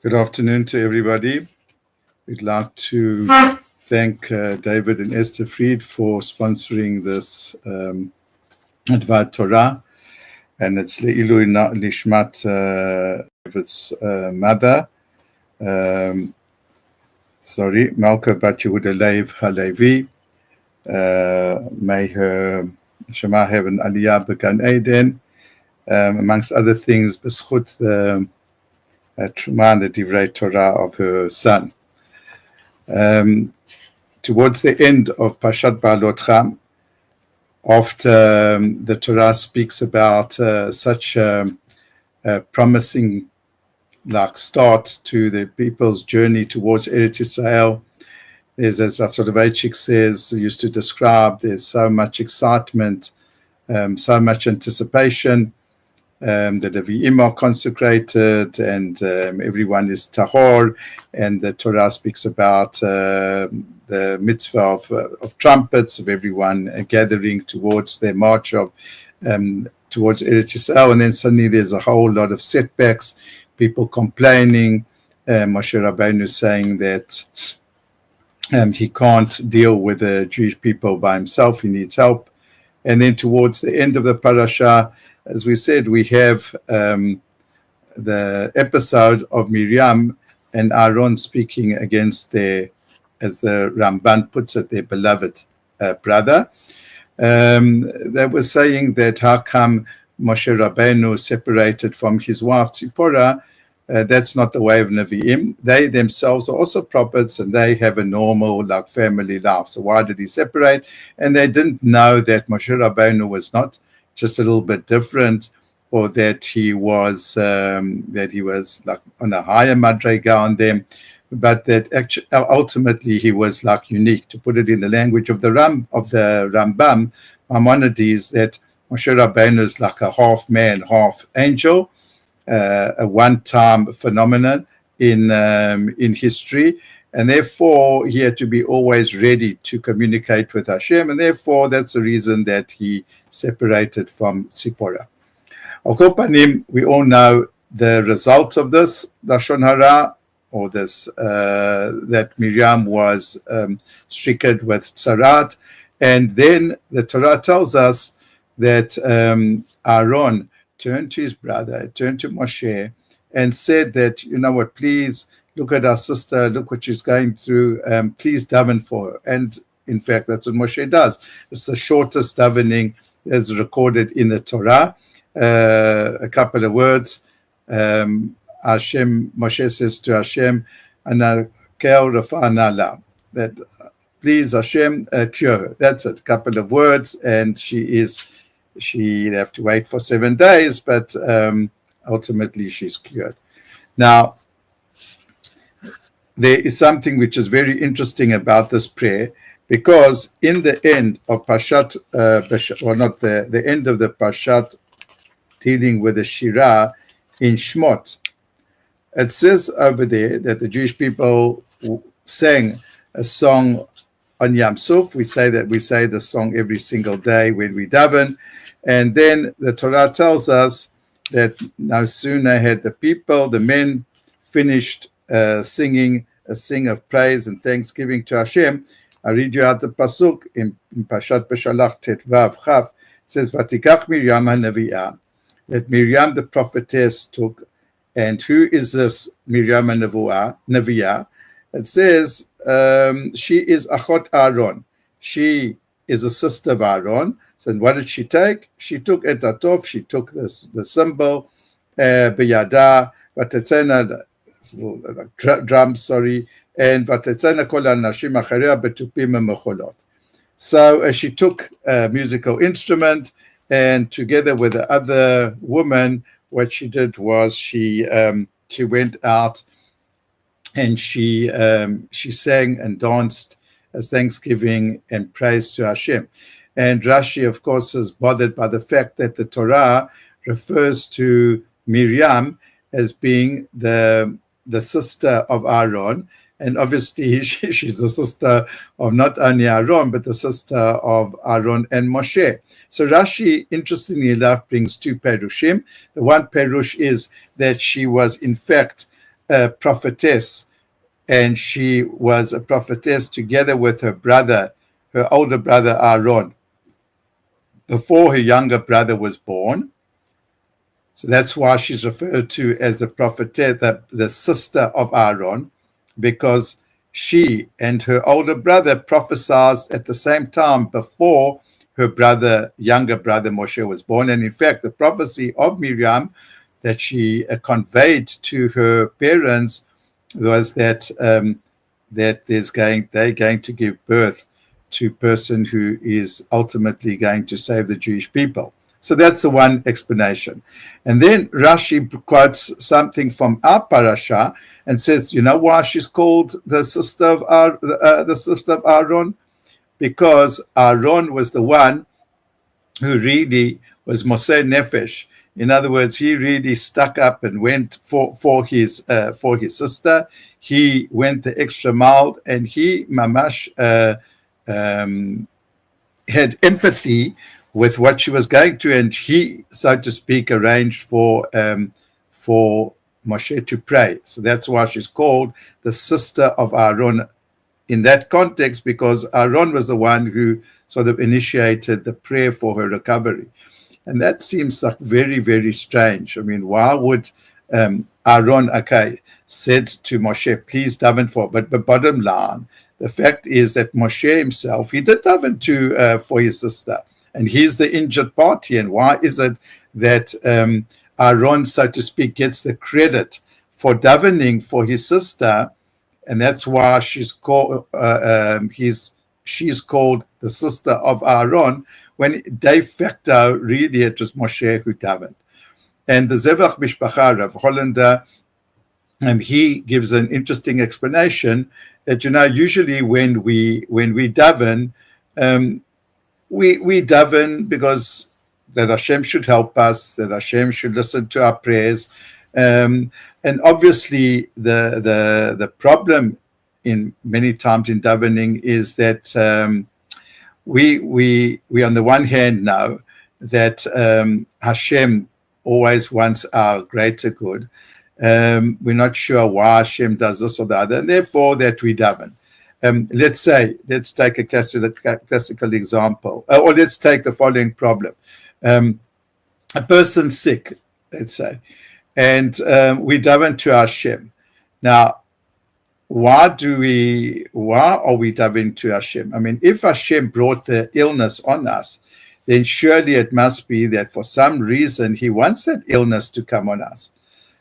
Good afternoon to everybody. We'd like to thank David and Esther Fried for sponsoring this Advad Torah, and it's Le'ilu Lishmat David's mother, Malka Bat Yehuda Lev Halevi. May her Shema have an Aliyah B'Gan Eden, amongst other things, b'schut the Truma and the Divrei Torah of her son. Towards the end of Parshat Behaalotecha, after the Torah speaks about such a promising start to the people's journey towards Eretz Israel, there's, as Rav Soloveitchik says, used to describe, there's so much excitement, so much anticipation. The Levi'im are consecrated, and everyone is tahor, and the Torah speaks about the mitzvah of trumpets, of everyone gathering towards their march of towards Eretz Yisrael, and then suddenly there's a whole lot of setbacks, people complaining, Moshe Rabbeinu saying that he can't deal with the Jewish people by himself, he needs help. And then towards the end of the parasha, as we said, we have the episode of Miryam and Aharon speaking against their, as the Ramban puts it, their beloved brother. They were saying that how come Moshe Rabbeinu separated from his wife Tzipporah? That's not the way of Nevi'im. They themselves are also prophets, and they have a normal family life. So why did he separate? And they didn't know that Moshe Rabbeinu was not just a little bit different, or that he was on a higher madrega on them, but that actually ultimately he was unique. To put it in the language of the Rambam, Maimonides, that Moshe Rabbeinu is like a half man, half angel, a one-time phenomenon in history, and therefore he had to be always ready to communicate with Hashem, and therefore that's the reason that he separated from Tzipporah. Al kol panim, we all know the result of this lashon hara, or this that Miryam was stricken with tzarat, and then the Torah tells us that Aharon turned to his brother, turned to Moshe, and said that, you know what, please look at our sister, look what she's going through, please daven for her. And in fact, that's what Moshe does. It's the shortest davening that's recorded in the Torah. A couple of words. Moshe says to Hashem, Anakel Raphael, that please Hashem, cure her. That's it, a couple of words, and she have to wait for 7 days, but ultimately she's cured. Now, there is something which is very interesting about this prayer, because in the end of Parshat, the end of the Parshat dealing with the Shirah in Shmot, it says over there that the Jewish people sang a song on Yam Suf. We say the song every single day when we daven, and then the Torah tells us that no sooner had the men finished singing a sing of praise and thanksgiving to Hashem. I read you out the pasuk in Parshat Beshalach Tet Vav Chaf. It says, "Vatikach Miryam HaNevi'ah," that Miryam the prophetess took. And who is this Miryam HaNevi'ah? It says she is Achot Aharon. She is a sister of Aharon. So what did she take? She took et atov. She took the symbol biyada vatetzena drums. And vatetzena kol hanashim acharei betupim umecholot. So she took a musical instrument, and together with the other woman, what she did was she went out and she sang and danced as thanksgiving and praise to Hashem. And Rashi, of course, is bothered by the fact that the Torah refers to Miryam as being the sister of Aharon, and obviously she's the sister of not only Aharon, but the sister of Aharon and Moshe. So Rashi, interestingly enough, brings two perushim. The one perush is that she was in fact a prophetess, and she was a prophetess together with her brother, her older brother Aharon, before her younger brother was born. So that's why she's referred to as the prophetess, the sister of Aharon, because she and her older brother prophesied at the same time before her younger brother Moshe was born. And in fact, the prophecy of Miryam that she conveyed to her parents was that they're going to give birth to a person who is ultimately going to save the Jewish people. So that's the one explanation. And then Rashi quotes something from our Parsha and says, you know why she's called the sister of Aharon? Because Aharon was the one who really was Moseh Nefesh. In other words, he really stuck up and went for his sister. He went the extra mile, and he mamash had empathy with what she was going through, and he, so to speak, arranged for Moshe to pray. So that's why she's called the sister of Aharon in that context, because Aharon was the one who sort of initiated the prayer for her recovery. And that seems like very, very strange. I mean, why would Aharon, said to Moshe, please daven for, but the bottom line, the fact is that Moshe himself, he did daven for his sister, and he's the injured party. And why is it that Aharon, so to speak, gets the credit for davening for his sister, and that's why she's called she's called the sister of Aharon, when de facto really it was Moshe who davened. And the Zevach Mishpacha, Rav Hollander, he gives an interesting explanation that, usually when we daven, we daven because that Hashem should help us, that Hashem should listen to our prayers. And obviously the problem in many times in davening is that we on the one hand know that Hashem always wants our greater good. We're not sure why Hashem does this or the other, and therefore that we daven. Let's take a classical example, or let's take the following problem. A person's sick, let's say, and we daven to Hashem. Now, why are we davening to Hashem? I mean, if Hashem brought the illness on us, then surely it must be that for some reason He wants that illness to come on us.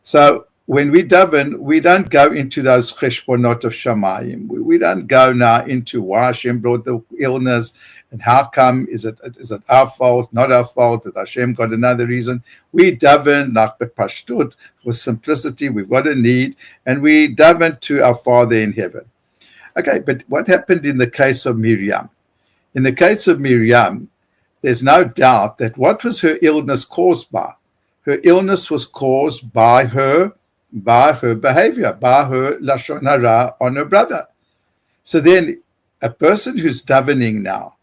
So when we daven, we don't go into those cheshbonot of Shamayim. We don't go now into why Hashem brought the illness and how come, is it our fault, not our fault, that Hashem got another reason. We daven like bepashtut, with simplicity. We've got a need, and we daven to our Father in heaven. Okay, but what happened in the case of Miryam? In the case of Miryam, there's no doubt that what was her illness caused by? Her illness was caused by her behavior, by her lashon hara on her brother. So then, a person who's davening now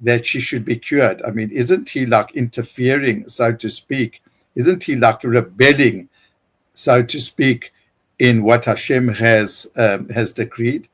that she should be cured, I mean, isn't he like interfering, so to speak? Isn't he like rebelling, so to speak, in what Hashem has decreed?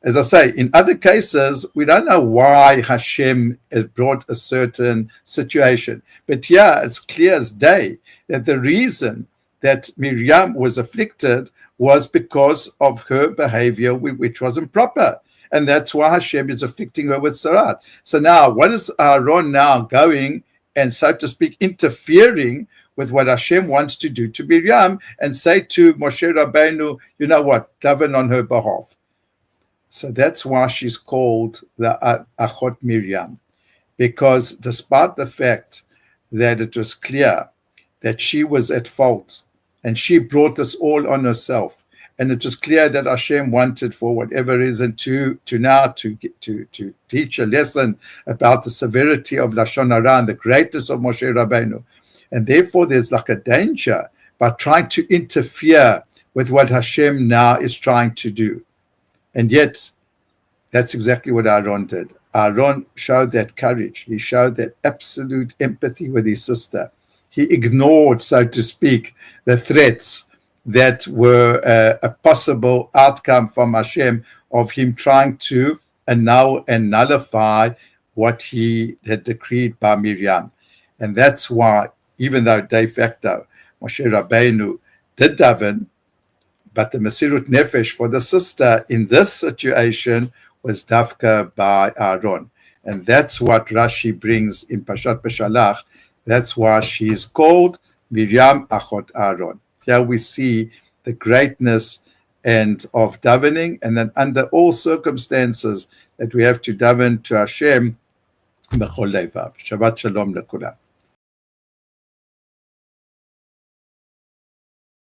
As I say, in other cases, we don't know why Hashem has brought a certain situation. But here, it's clear as day that the reason that Miryam was afflicted was because of her behavior, which was improper. And that's why Hashem is afflicting her with Sarat. So now, what is Aharon now going and, so to speak, interfering with what Hashem wants to do to Miryam and say to Moshe Rabbeinu, you know what, daven on her behalf. So that's why she's called the Achot Miryam, because despite the fact that it was clear that she was at fault and she brought this all on herself, and it was clear that Hashem wanted, for whatever reason, to teach a lesson about the severity of Lashon Hara and the greatness of Moshe Rabbeinu, and therefore there's like a danger by trying to interfere with what Hashem now is trying to do. And yet, that's exactly what Aharon did. Aharon showed that courage. He showed that absolute empathy with his sister. He ignored, so to speak, the threats that were a possible outcome from Hashem of him trying to annul and nullify what he had decreed by Miryam. And that's why, even though de facto Moshe Rabbeinu did daven, but the Mesirut Nefesh for the sister in this situation was dafka by Aharon. And that's what Rashi brings in Parshat Beshalach. That's why she is called Miryam Achot Aharon. Here we see the greatness and of davening, and then under all circumstances that we have to daven to Hashem b'chol levav. Shabbat shalom lekulam.